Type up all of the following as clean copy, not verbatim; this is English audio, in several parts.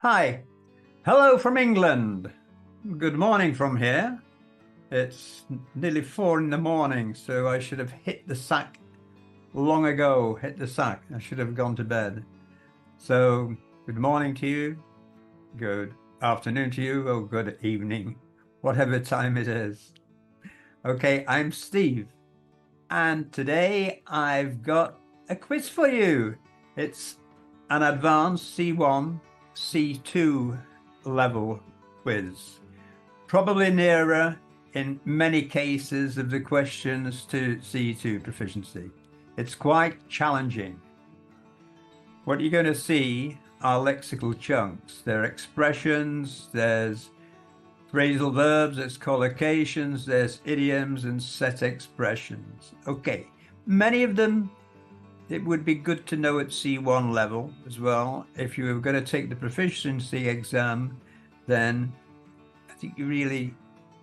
Hi, hello from England. Good morning from here. It's nearly 4 in the morning, so I should have hit the sack long ago. Hit the sack. I should have gone to bed. So, good morning to you, good afternoon to you, or good evening, whatever time it is. Okay, I'm Steve, and today I've got a quiz for you. It's an advanced C1, C2 level quiz, probably nearer in many cases of the questions to C2 proficiency. It's quite challenging. What you're going to see are lexical chunks. There are expressions, there's phrasal verbs, there's collocations, there's idioms and set expressions. Okay, many of them it would be good to know at C1 level as well. If you were going to take the proficiency exam, then I think you really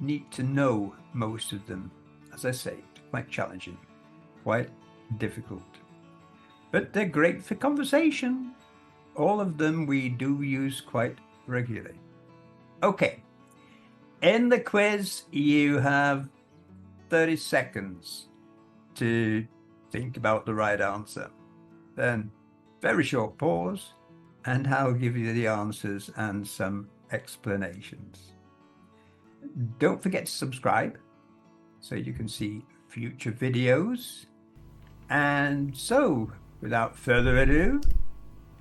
need to know most of them. As I say, quite challenging, quite difficult. But they're great for conversation. All of them we do use quite regularly. Okay. In the quiz, you have 30 seconds to think about the right answer. Then very short pause, and I'll give you the answers and some explanations. Don't forget to subscribe so you can see future videos. And so, without further ado,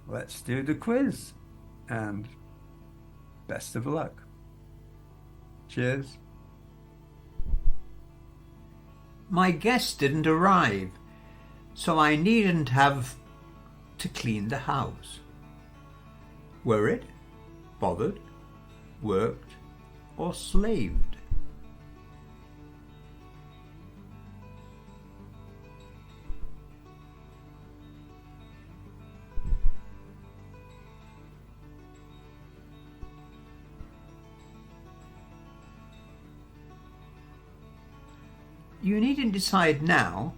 let's do the quiz, and best of luck. Cheers. My guest didn't arrive, so I needn't have to clean the house. Worried, bothered, worked, or slaved? You needn't decide now.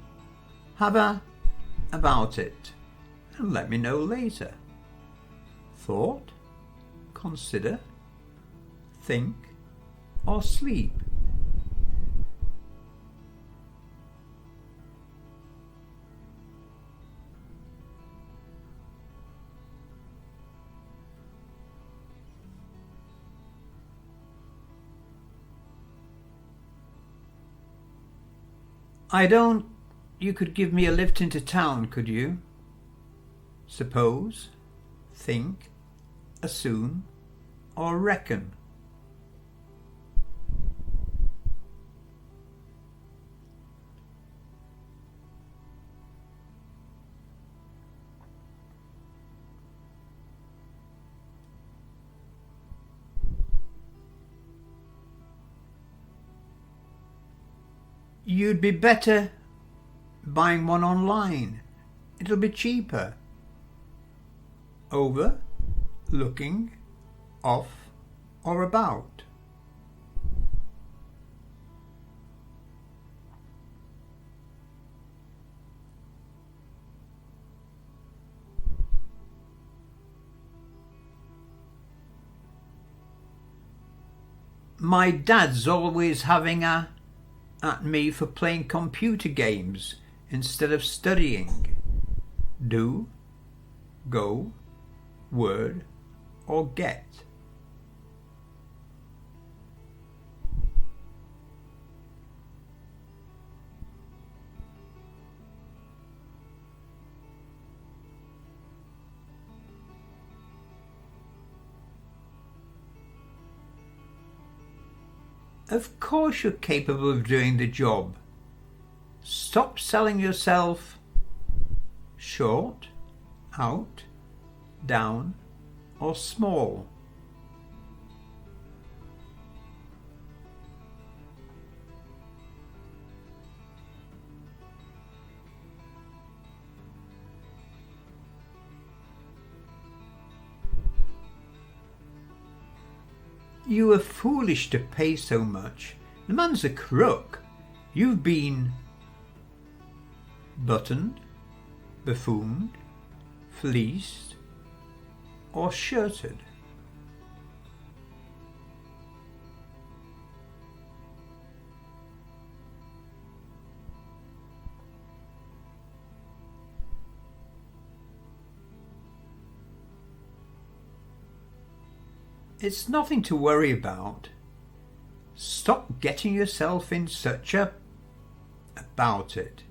Have a about it and let me know later. Thought, consider, think, or sleep? You could give me a lift into town, could you? Suppose, think, assume, or reckon? You'd be better buying one online. It'll be cheaper. Over, looking, off, or about? My dad's always having at me for playing computer games instead of studying. Do, go, word, or get? Of course you're capable of doing the job. Stop selling yourself short, out, down, or small. You were foolish to pay so much. The man's a crook. You've been buttoned, buffooned, fleeced, or shirted. It's nothing to worry about. Stop getting yourself in such a about it.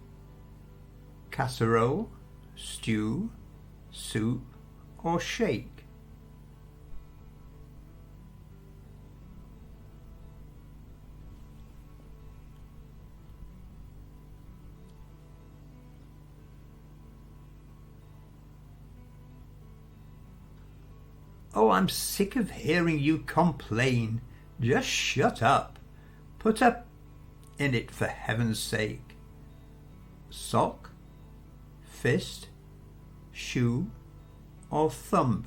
Casserole, stew, soup or shake. Oh, I'm sick of hearing you complain. Just shut up. Put up in it for heaven's sake. Sock, fist, shoe or thumb.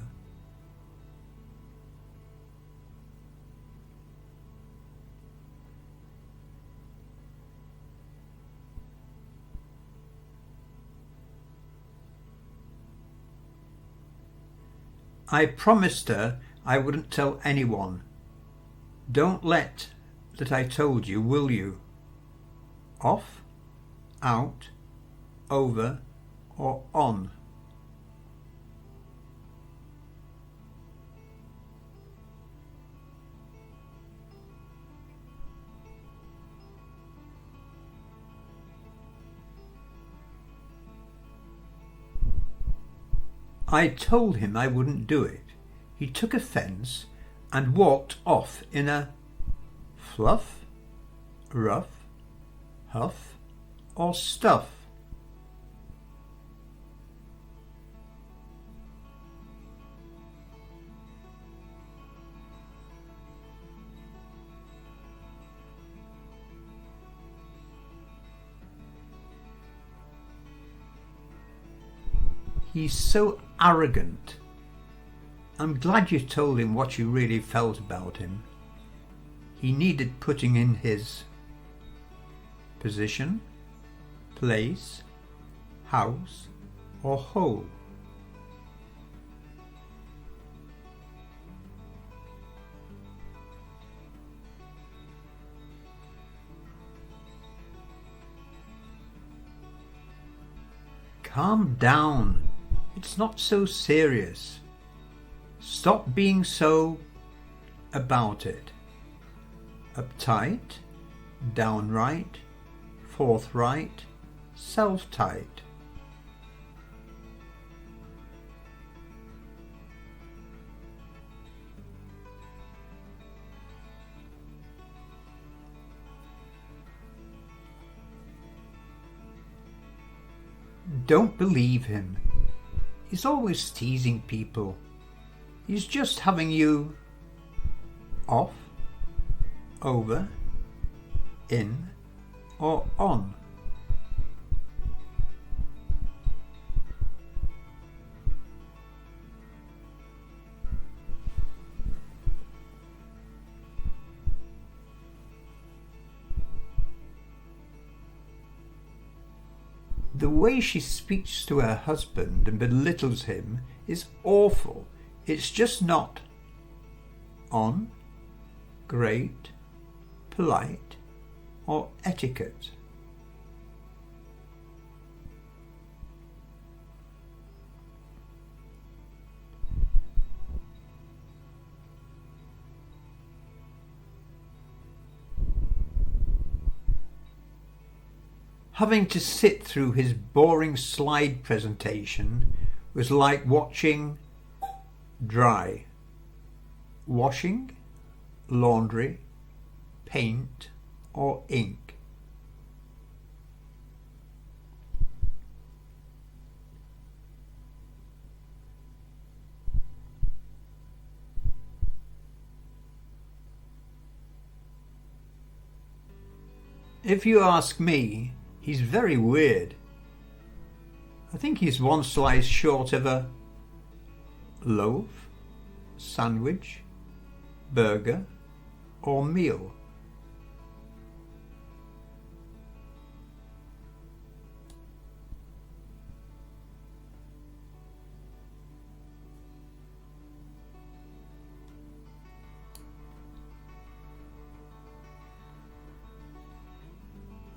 I promised her I wouldn't tell anyone. Don't let that I told you, will you? Off, out, over or on. I told him I wouldn't do it. He took offence and walked off in a fluff, rough, huff or stuff. He's so arrogant. I'm glad you told him what you really felt about him. He needed putting in his position, place, house or hole. Calm down. It's not so serious. Stop being so about it. Uptight, downright, forthright, self-tight. Don't believe him. He's always teasing people. He's just having you off, over, in or on. The way she speaks to her husband and belittles him is awful. It's just not on, great, polite, or etiquette. Having to sit through his boring slide presentation was like watching dry, washing, laundry, paint or ink. If you ask me, he's very weird. I think he's one slice short of a loaf, sandwich, burger or meal.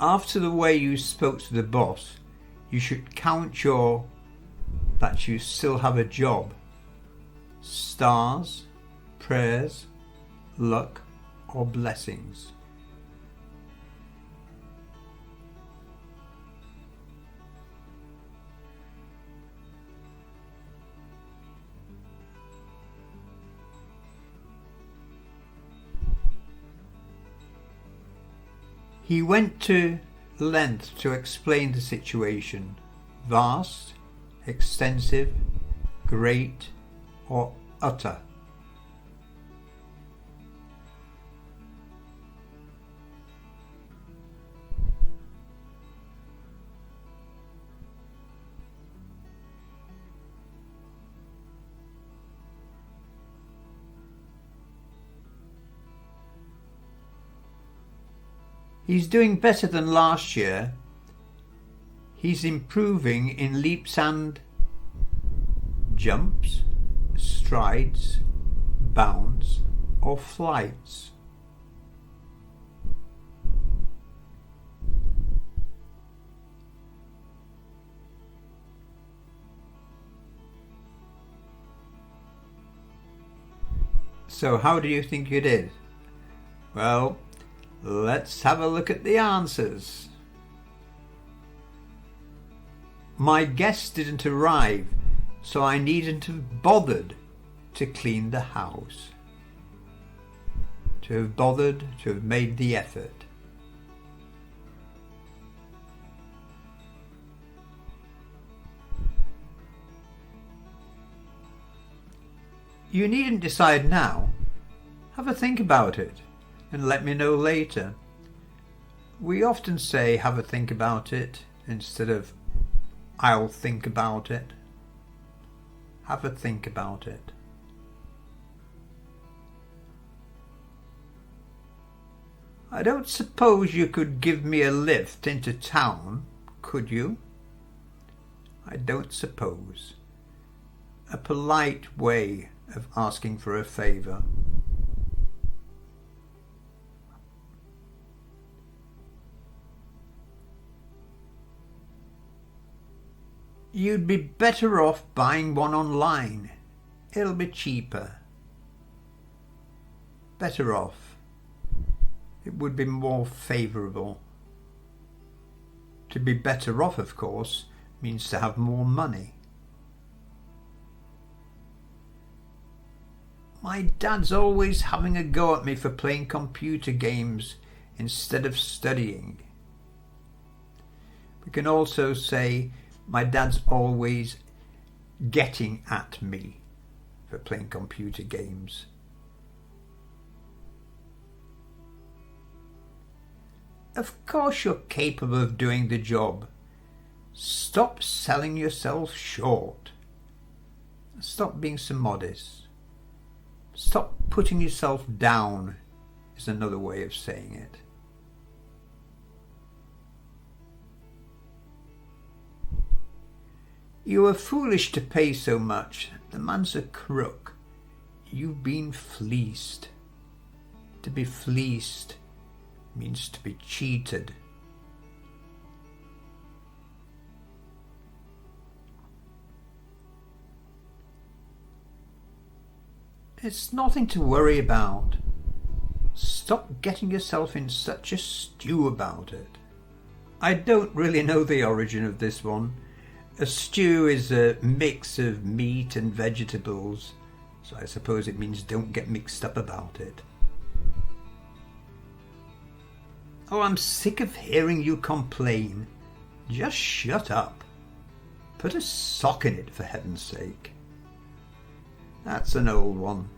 After the way you spoke to the boss, you should count that you still have a job. Stars, prayers, luck, or blessings. He went to length to explain the situation. Vast, extensive, great, or utter. He's doing better than last year. He's improving in leaps and jumps, strides, bounds, or flights. So how do you think you did? Well, let's have a look at the answers. My guest didn't arrive, so I needn't have bothered to clean the house. To have bothered, to have made the effort. You needn't decide now. Have a think about it and let me know later. We often say have a think about it instead of I'll think about it. Have a think about it. I don't suppose you could give me a lift into town, could you? I don't suppose. A polite way of asking for a favour. You'd be better off buying one online. It'll be cheaper. Better off. It would be more favourable. To be better off, of course, means to have more money. My dad's always having a go at me for playing computer games instead of studying. We can also say my dad's always getting at me for playing computer games. Of course you're capable of doing the job. Stop selling yourself short. Stop being so modest. Stop putting yourself down is another way of saying it. You were foolish to pay so much. The man's a crook. You've been fleeced. To be fleeced means to be cheated. It's nothing to worry about. Stop getting yourself in such a stew about it. I don't really know the origin of this one. A stew is a mix of meat and vegetables, so I suppose it means don't get mixed up about it. Oh, I'm sick of hearing you complain. Just shut up. Put a sock in it, for heaven's sake. That's an old one.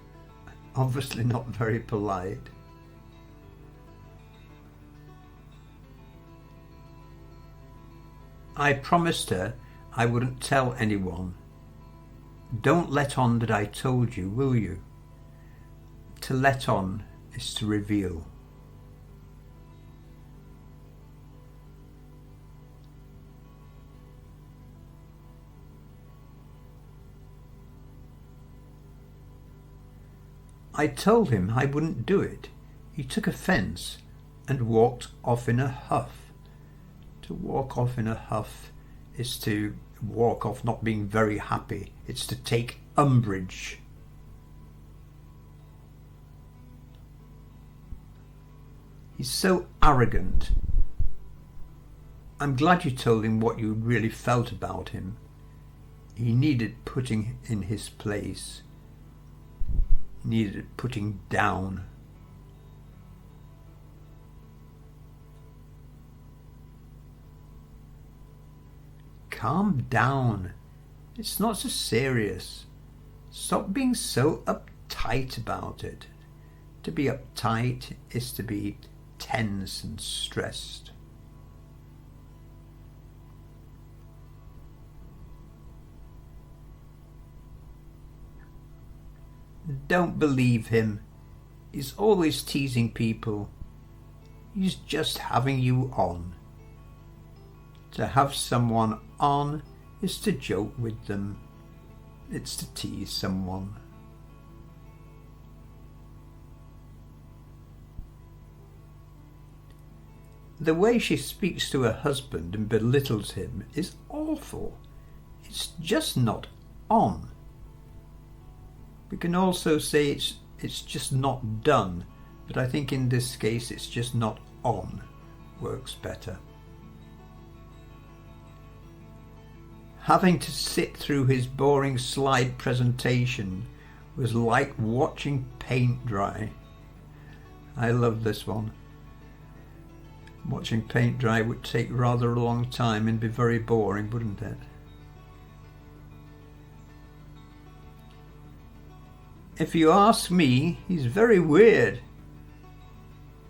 Obviously not very polite. I promised her I wouldn't tell anyone. Don't let on that I told you, will you? To let on is to reveal. I told him I wouldn't do it. He took offence and walked off in a huff. To walk off in a huff is to walk off not being very happy. It's to take umbrage. He's so arrogant. I'm glad you told him what you really felt about him. He needed putting in his place. He needed putting down. Calm down. It's not so serious. Stop being so uptight about it. To be uptight is to be tense and stressed. Don't believe him. He's always teasing people. He's just having you on. To have someone on is to joke with them. It's to tease someone. The way she speaks to her husband and belittles him is awful. It's just not on. We can also say it's just not done, but I think in this case it's just not on works better. Having to sit through his boring slide presentation was like watching paint dry. I love this one. Watching paint dry would take rather a long time and be very boring, wouldn't it? If you ask me, he's very weird.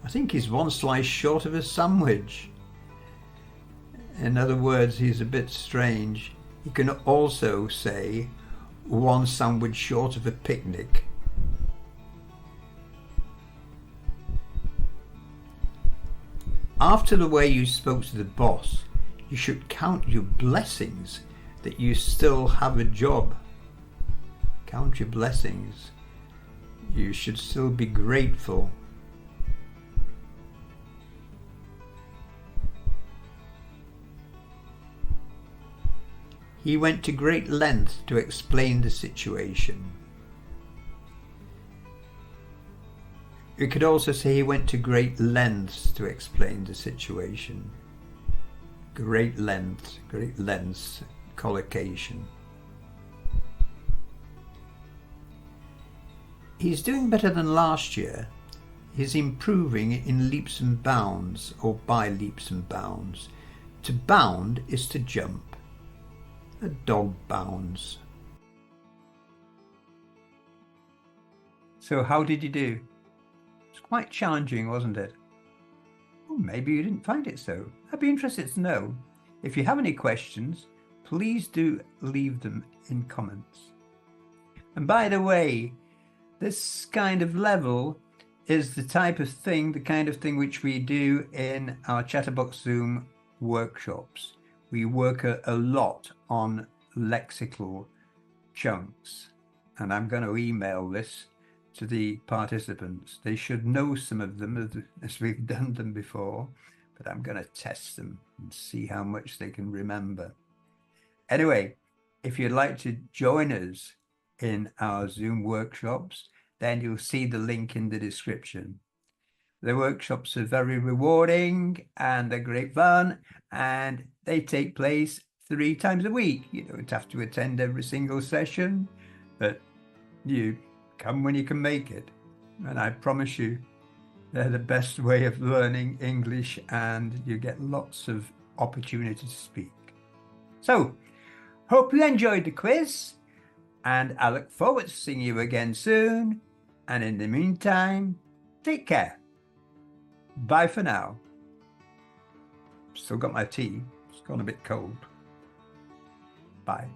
I think he's one slice short of a sandwich. In other words, he's a bit strange. You can also say one sandwich short of a picnic. After the way you spoke to the boss, you should count your blessings that you still have a job. Count your blessings. You should still be grateful. He went to great lengths to explain the situation. You could also say he went to great lengths to explain the situation. Great lengths, collocation. He's doing better than last year. He's improving in leaps and bounds, or by leaps and bounds. To bound is to jump. A dog bounds. So how did you do? It's quite challenging, wasn't it? Or maybe you didn't find it so. I'd be interested to know. If you have any questions, please do leave them in comments. And by the way, this kind of level is the kind of thing which we do in our Chatterbox Zoom workshops. We work a lot on lexical chunks, and I'm going to email this to the participants. They should know some of them as we've done them before, but I'm going to test them and see how much they can remember. Anyway, if you'd like to join us in our Zoom workshops, then you'll see the link in the description. The workshops are very rewarding and they're great fun, and they take place 3 times a week. You don't have to attend every single session, but you come when you can make it. And I promise you, they're the best way of learning English, and you get lots of opportunity to speak. So, hope you enjoyed the quiz, and I look forward to seeing you again soon. And in the meantime, take care. Bye for now. Still got my tea. It's gone a bit cold. Bye.